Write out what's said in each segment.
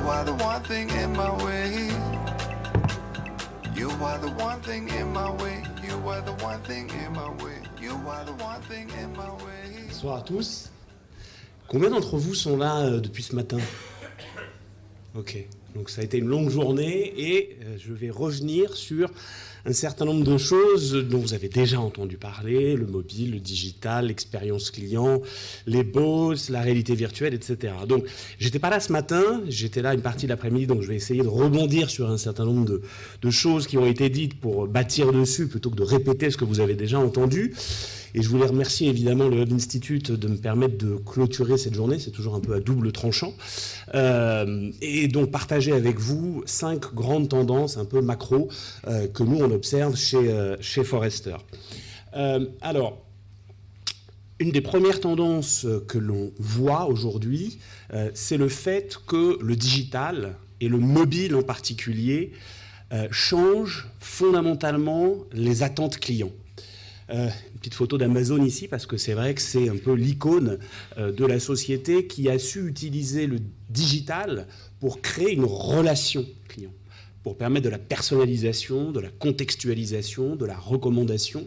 are the one thing in my way. You are the one thing in my way. You are the one thing in my way. You are the one thing in my way. Bonsoir à tous. Combien d'entre vous sont là depuis ce matin? Ok, donc ça a été une longue journée et je vais revenir sur un certain nombre de choses dont vous avez déjà entendu parler, le mobile, le digital, l'expérience client, les boss, la réalité virtuelle, etc. Donc, j'étais pas là ce matin, j'étais là une partie de l'après-midi, donc je vais essayer de rebondir sur un certain nombre de choses qui ont été dites pour bâtir dessus plutôt que de répéter ce que vous avez déjà entendu. Et je voulais remercier évidemment le Hub Institute de me permettre de clôturer cette journée, c'est toujours un peu à double tranchant, et donc partager avec vous 5 grandes tendances un peu macro que nous on observe chez Forrester. Alors, une des premières tendances que l'on voit aujourd'hui, c'est le fait que le digital, et le mobile en particulier, change fondamentalement les attentes clients. Une petite photo d'Amazon ici, parce que c'est vrai que c'est un peu l'icône de la société qui a su utiliser le digital pour créer une relation client, pour permettre de la personnalisation, de la contextualisation, de la recommandation.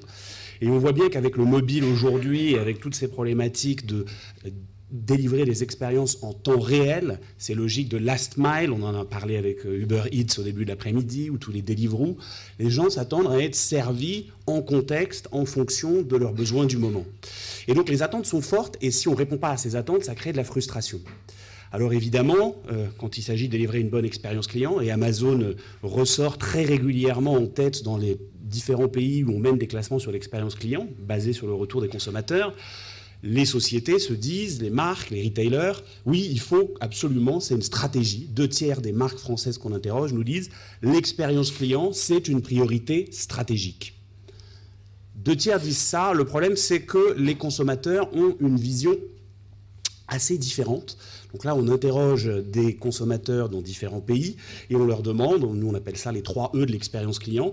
Et on voit bien qu'avec le mobile aujourd'hui, et avec toutes ces problématiques de délivrer des expériences en temps réel, c'est logique de last mile, on en a parlé avec Uber Eats au début de l'après-midi, ou tous les Deliveroo, les gens s'attendent à être servis en contexte, en fonction de leurs besoins du moment. Et donc les attentes sont fortes, et si on ne répond pas à ces attentes, ça crée de la frustration. Alors évidemment, quand il s'agit de délivrer une bonne expérience client, et Amazon ressort très régulièrement en tête dans les différents pays où on mène des classements sur l'expérience client, basés sur le retour des consommateurs, les sociétés se disent, les marques, les retailers, oui, il faut absolument, c'est une stratégie. 2/3 des marques françaises qu'on interroge nous disent, l'expérience client, c'est une priorité stratégique. 2/3 disent ça. Le problème, c'est que les consommateurs ont une vision assez différente. Donc là, on interroge des consommateurs dans différents pays et on leur demande, nous on appelle ça les 3 E de l'expérience client,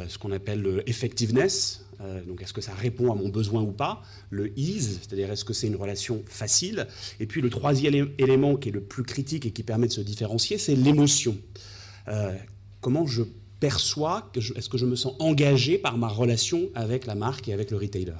ce qu'on appelle le effectiveness, donc est-ce que ça répond à mon besoin ou pas, le ease, c'est-à-dire est-ce que c'est une relation facile, et puis le 3e élément qui est le plus critique et qui permet de se différencier, c'est l'émotion. Comment je perçois, est-ce que je me sens engagé par ma relation avec la marque et avec le retailer.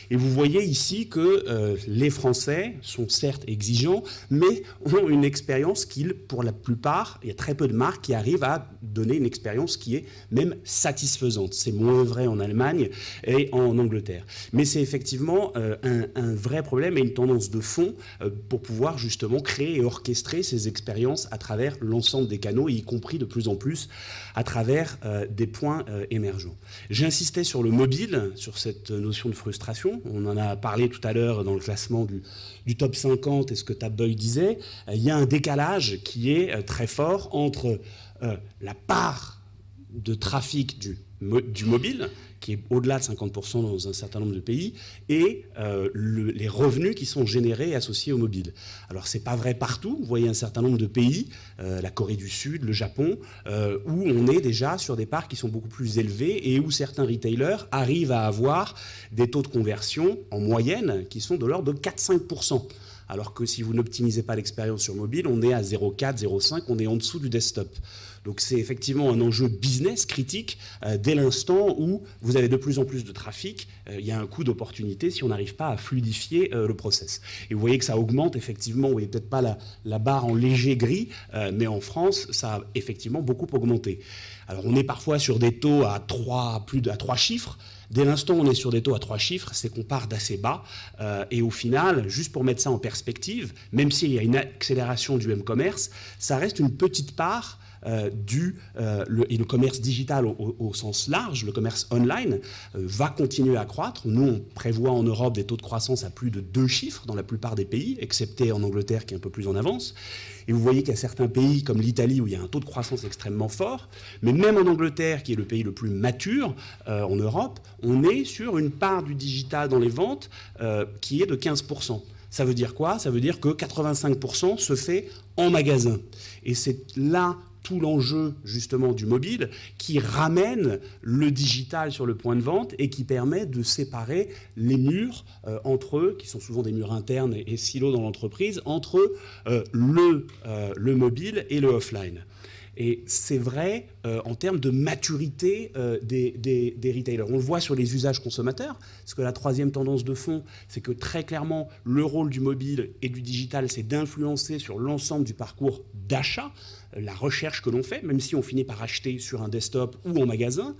Et vous voyez ici que les Français sont certes exigeants, mais ont une expérience qu'ils, pour la plupart, il y a très peu de marques qui arrivent à donner une expérience qui est même satisfaisante. C'est moins vrai en Allemagne et en Angleterre. Mais c'est effectivement un vrai problème et une tendance de fond pour pouvoir justement créer et orchestrer ces expériences à travers l'ensemble des canaux, y compris de plus en plus à travers des points émergents. J'insistais sur le mobile, sur cette notion de frustration. On en a parlé tout à l'heure dans le classement du top 50 et ce que Tapboy disait. Il y a un décalage qui est très fort entre la part de trafic du mobile, qui est au-delà de 50% dans un certain nombre de pays, et les revenus qui sont générés et associés au mobile. Alors, ce n'est pas vrai partout. Vous voyez un certain nombre de pays, la Corée du Sud, le Japon, où on est déjà sur des parts qui sont beaucoup plus élevées et où certains retailers arrivent à avoir des taux de conversion en moyenne qui sont de l'ordre de 4-5%. Alors que si vous n'optimisez pas l'expérience sur mobile, on est à 0,4, 0,5, on est en dessous du desktop. Donc c'est effectivement un enjeu business critique dès l'instant où vous avez de plus en plus de trafic. Il y a un coût d'opportunité si on n'arrive pas à fluidifier le process. Et vous voyez que ça augmente effectivement, vous voyez peut-être pas la barre en léger gris, mais en France, ça a effectivement beaucoup augmenté. Alors on est parfois sur des taux à 3 chiffres. Dès l'instant où on est sur des taux à 3 chiffres, c'est qu'on part d'assez bas. Et au final, juste pour mettre ça en perspective, même s'il y a une accélération du m-commerce, ça reste une petite part et le commerce digital au sens large, le commerce online, va continuer à croître. Nous, on prévoit en Europe des taux de croissance à plus de 2 chiffres dans la plupart des pays, excepté en Angleterre qui est un peu plus en avance. Et vous voyez qu'il y a certains pays comme l'Italie où il y a un taux de croissance extrêmement fort, mais même en Angleterre, qui est le pays le plus mature en Europe, on est sur une part du digital dans les ventes qui est de 15%. Ça veut dire quoi? Ça veut dire que 85% se fait en magasin. Et c'est là tout l'enjeu justement du mobile qui ramène le digital sur le point de vente et qui permet de séparer les murs entre eux, qui sont souvent des murs internes et silos dans l'entreprise, entre le mobile et le offline. Et c'est vrai en termes de maturité des retailers. On le voit sur les usages consommateurs, parce que la troisième tendance de fond, c'est que très clairement, le rôle du mobile et du digital, c'est d'influencer sur l'ensemble du parcours d'achat, la recherche que l'on fait, même si on finit par acheter sur un desktop ou en magasin,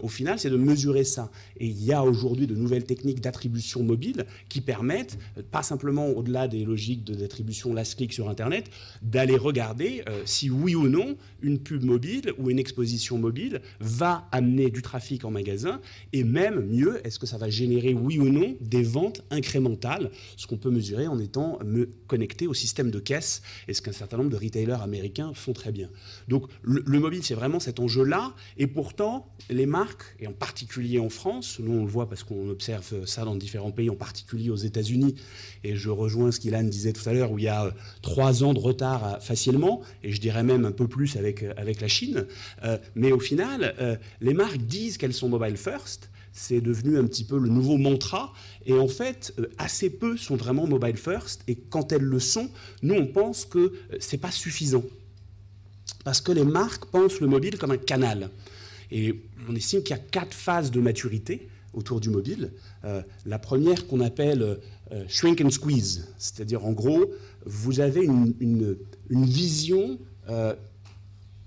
au final, c'est de mesurer ça. Et il y a aujourd'hui de nouvelles techniques d'attribution mobile qui permettent, pas simplement au-delà des logiques d'attribution last click sur Internet, d'aller regarder si oui ou non une pub mobile ou une exposition mobile va amener du trafic en magasin, et même mieux, est-ce que ça va générer oui ou non des ventes incrémentales, ce qu'on peut mesurer en étant connecté au système de caisse, et ce qu'un certain nombre de retailers américains font très bien. Donc le mobile, c'est vraiment cet enjeu-là, et pourtant, les marques, et en particulier en France, nous on le voit parce qu'on observe ça dans différents pays, en particulier aux États-Unis, et je rejoins ce qu'Ilan disait tout à l'heure, où il y a 3 ans de retard facilement, et je dirais même un peu plus avec la Chine, mais au final, les marques disent qu'elles sont mobile first. C'est devenu un petit peu le nouveau mantra. Et en fait, assez peu sont vraiment mobile first. Et quand elles le sont, nous, on pense que ce n'est pas suffisant. Parce que les marques pensent le mobile comme un canal. Et on estime qu'il y a 4 phases de maturité autour du mobile. La première qu'on appelle shrink and squeeze. C'est-à-dire, en gros, vous avez une vision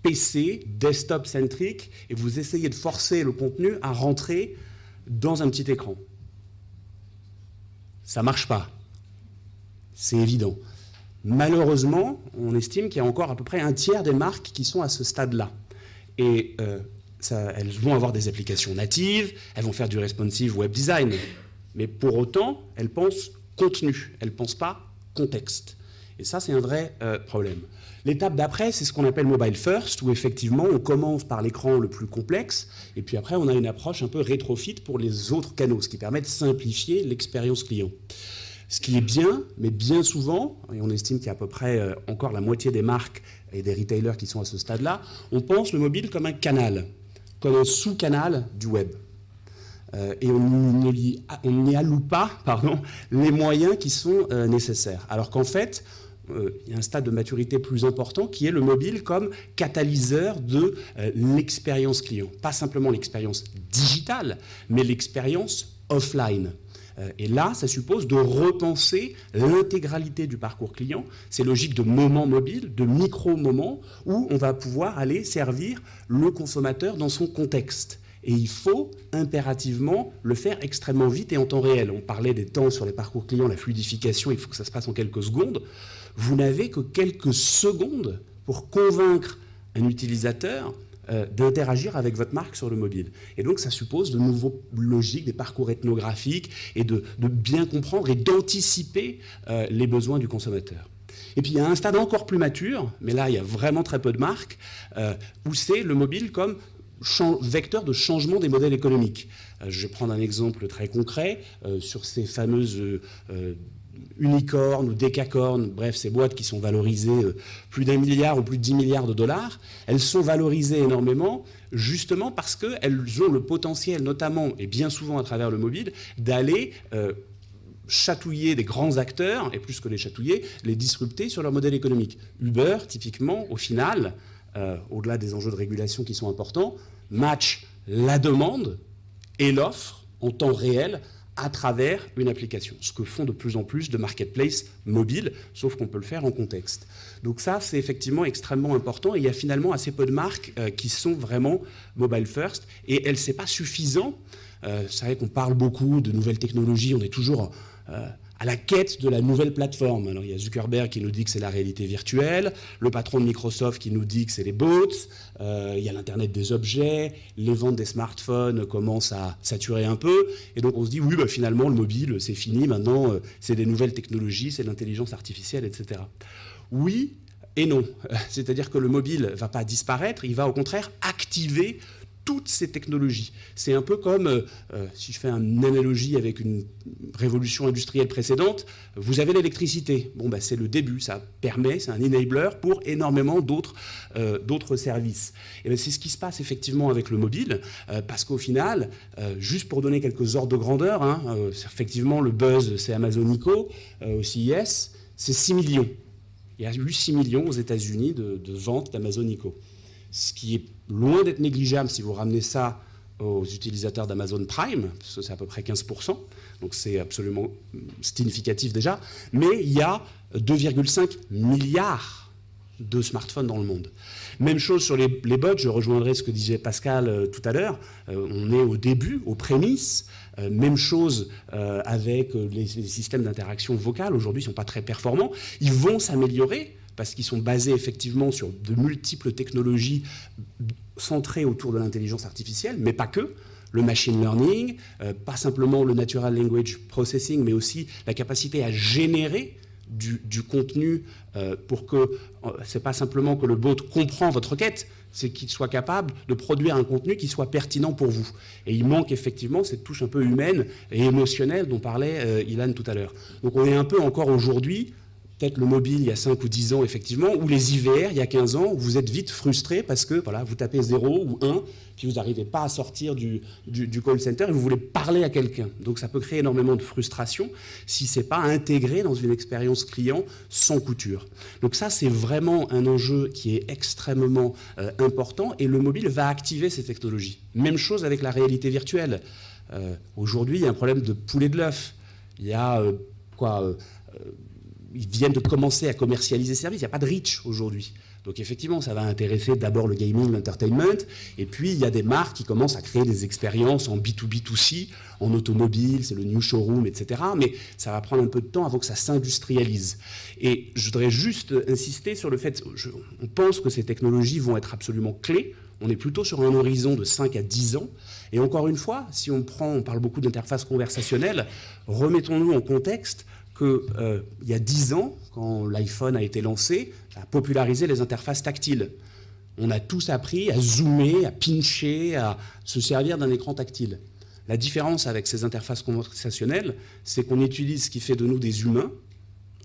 PC, desktop-centrique, et vous essayez de forcer le contenu à rentrer dans un petit écran. Ça ne marche pas. C'est évident. Malheureusement, on estime qu'il y a encore à peu près un tiers des marques qui sont à ce stade-là. Et elles vont avoir des applications natives, elles vont faire du responsive web design. Mais pour autant, elles pensent contenu, elles ne pensent pas contexte. Et ça, c'est un vrai problème. L'étape d'après, c'est ce qu'on appelle mobile first, où effectivement, on commence par l'écran le plus complexe, et puis après, on a une approche un peu rétrofit pour les autres canaux, ce qui permet de simplifier l'expérience client. Ce qui est bien, mais bien souvent, et on estime qu'il y a à peu près encore la moitié des marques et des retailers qui sont à ce stade-là, on pense le mobile comme un canal, comme un sous-canal du web. Et on n'y alloue pas les moyens qui sont nécessaires. Alors qu'en fait, il y a un stade de maturité plus important qui est le mobile comme catalyseur de l'expérience client. Pas simplement l'expérience digitale, mais l'expérience offline. Et là, ça suppose de repenser l'intégralité du parcours client. C'est logique de moments mobiles, de micro-moments, où on va pouvoir aller servir le consommateur dans son contexte. Et il faut impérativement le faire extrêmement vite et en temps réel. On parlait des temps sur les parcours clients, la fluidification, il faut que ça se passe en quelques secondes. Vous n'avez que quelques secondes pour convaincre un utilisateur d'interagir avec votre marque sur le mobile. Et donc, ça suppose de nouveaux logiques, des parcours ethnographiques, et de bien comprendre et d'anticiper les besoins du consommateur. Et puis, il y a un stade encore plus mature, mais là, il y a vraiment très peu de marques, où c'est le mobile comme vecteur de changement des modèles économiques. Je vais prendre un exemple très concret sur ces fameuses unicornes ou décacornes, bref, ces boîtes qui sont valorisées plus d'1 milliard ou plus de 10 milliards de dollars. Elles sont valorisées énormément justement parce qu'elles ont le potentiel, notamment et bien souvent à travers le mobile, d'aller chatouiller des grands acteurs, et plus que les chatouiller, les disrupter sur leur modèle économique. Uber, typiquement, au final, au-delà des enjeux de régulation qui sont importants, match la demande et l'offre en temps réel à travers une application. Ce que font de plus en plus de marketplaces mobiles, sauf qu'on peut le faire en contexte. Donc ça, c'est effectivement extrêmement important. Et il y a finalement assez peu de marques qui sont vraiment mobile first. Et ce n'est pas suffisant. C'est vrai qu'on parle beaucoup de nouvelles technologies. On est toujours à la quête de la nouvelle plateforme. Alors, il y a Zuckerberg qui nous dit que c'est la réalité virtuelle, le patron de Microsoft qui nous dit que c'est les bots, il y a l'Internet des objets, les ventes des smartphones commencent à saturer un peu, et donc on se dit, oui, finalement, le mobile, c'est fini, maintenant, c'est des nouvelles technologies, c'est l'intelligence artificielle, etc. Oui et non. C'est-à-dire que le mobile ne va pas disparaître, il va au contraire activer toutes ces technologies. C'est un peu comme, si je fais une analogie avec une révolution industrielle précédente, vous avez l'électricité. Bon, bah, c'est le début, ça permet, c'est un enabler pour énormément d'autres services. Et bien, c'est ce qui se passe effectivement avec le mobile, parce qu'au final, juste pour donner quelques ordres de grandeur, hein, effectivement, le buzz, c'est Amazon Echo, au CES, c'est 6 millions. Il y a eu 6 millions aux États-Unis de ventes d'Amazon Echo. Ce qui est loin d'être négligeable si vous ramenez ça aux utilisateurs d'Amazon Prime, parce que c'est à peu près 15%, donc c'est absolument significatif déjà, mais il y a 2,5 milliards de smartphones dans le monde. Même chose sur les bots, je rejoindrai ce que disait Pascal tout à l'heure, on est au début, aux prémices, même chose avec les systèmes d'interaction vocale, aujourd'hui ils ne sont pas très performants, ils vont s'améliorer, parce qu'ils sont basés effectivement sur de multiples technologies centrées autour de l'intelligence artificielle, mais pas que. Le machine learning, pas simplement le natural language processing, mais aussi la capacité à générer du contenu pour que c'est pas simplement que le bot comprend votre requête, c'est qu'il soit capable de produire un contenu qui soit pertinent pour vous. Et il manque effectivement cette touche un peu humaine et émotionnelle dont parlait Ilan tout à l'heure. Donc on est un peu encore aujourd'hui, peut-être le mobile il y a 5 ou 10 ans effectivement, ou les IVR il y a 15 ans, où vous êtes vite frustré parce que voilà, vous tapez 0 ou 1, puis vous n'arrivez pas à sortir du call center et vous voulez parler à quelqu'un. Donc ça peut créer énormément de frustration si ce n'est pas intégré dans une expérience client sans couture. Donc ça c'est vraiment un enjeu qui est extrêmement important et le mobile va activer ces technologies. Même chose avec la réalité virtuelle. Aujourd'hui il y a un problème de poulet de l'œuf. Il y a ils viennent de commencer à commercialiser ce service. Il n'y a pas de reach aujourd'hui. Donc effectivement, ça va intéresser d'abord le gaming, l'entertainment. Et puis, il y a des marques qui commencent à créer des expériences en B2B2C, en automobile, c'est le new showroom, etc. Mais ça va prendre un peu de temps avant que ça s'industrialise. Et je voudrais juste insister sur le fait, on pense que ces technologies vont être absolument clés. On est plutôt sur un horizon de 5 à 10 ans. Et encore une fois, si on parle beaucoup d'interface conversationnelle, remettons-nous en contexte qu'il y a 10 ans, quand l'iPhone a été lancé, ça a popularisé les interfaces tactiles. On a tous appris à zoomer, à pincher, à se servir d'un écran tactile. La différence avec ces interfaces conversationnelles, c'est qu'on utilise ce qui fait de nous des humains,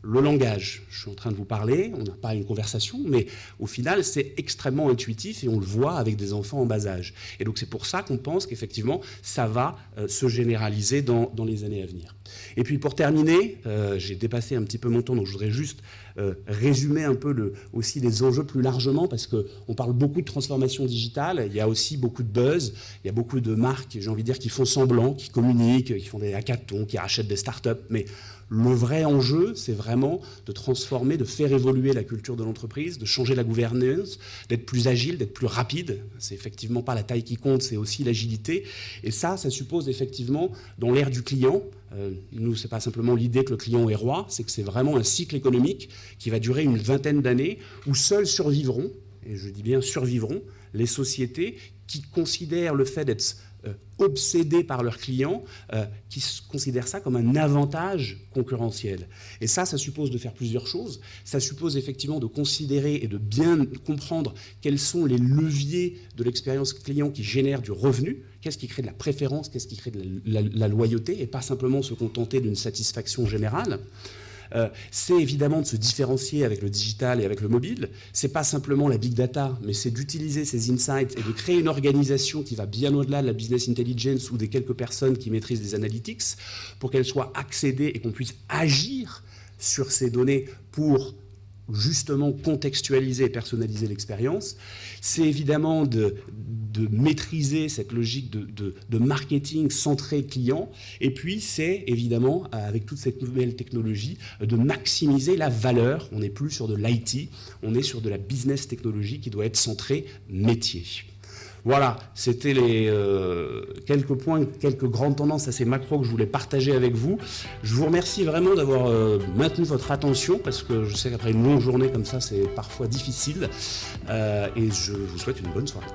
le langage. Je suis en train de vous parler, on n'a pas une conversation, mais au final, c'est extrêmement intuitif et on le voit avec des enfants en bas âge. Et donc, c'est pour ça qu'on pense qu'effectivement, ça va se généraliser dans les années à venir. Et puis, pour terminer, j'ai dépassé un petit peu mon temps, donc je voudrais juste résumer un peu aussi les enjeux plus largement, parce qu'on parle beaucoup de transformation digitale, il y a aussi beaucoup de buzz, il y a beaucoup de marques, j'ai envie de dire, qui font semblant, qui communiquent, qui font des hackathons, qui rachètent des startups, mais le vrai enjeu, c'est vraiment de transformer, de faire évoluer la culture de l'entreprise, de changer la gouvernance, d'être plus agile, d'être plus rapide. C'est effectivement pas la taille qui compte, c'est aussi l'agilité. Et ça suppose effectivement, dans l'ère du client, nous, c'est pas simplement l'idée que le client est roi, c'est que c'est vraiment un cycle économique qui va durer une vingtaine d'années, où seuls survivront, et je dis bien survivront, les sociétés qui considèrent le fait d'être obsédés par leurs clients, qui considèrent ça comme un avantage concurrentiel. Et ça suppose de faire plusieurs choses. Ça suppose effectivement de considérer et de bien comprendre quels sont les leviers de l'expérience client qui génèrent du revenu, qu'est-ce qui crée de la préférence, qu'est-ce qui crée de la loyauté, et pas simplement se contenter d'une satisfaction générale. C'est évidemment de se différencier avec le digital et avec le mobile. C'est pas simplement la big data, mais c'est d'utiliser ces insights et de créer une organisation qui va bien au-delà de la business intelligence ou des quelques personnes qui maîtrisent les analytics pour qu'elles soient accédées et qu'on puisse agir sur ces données pour justement contextualiser et personnaliser l'expérience. C'est évidemment de maîtriser cette logique de marketing centré client. Et puis, c'est évidemment, avec toute cette nouvelle technologie, de maximiser la valeur. On n'est plus sur de l'IT, on est sur de la business technologie qui doit être centrée métier. Voilà, c'était les quelques points, quelques grandes tendances assez macro que je voulais partager avec vous. Je vous remercie vraiment d'avoir maintenu votre attention, parce que je sais qu'après une longue journée comme ça, c'est parfois difficile. Et je vous souhaite une bonne soirée.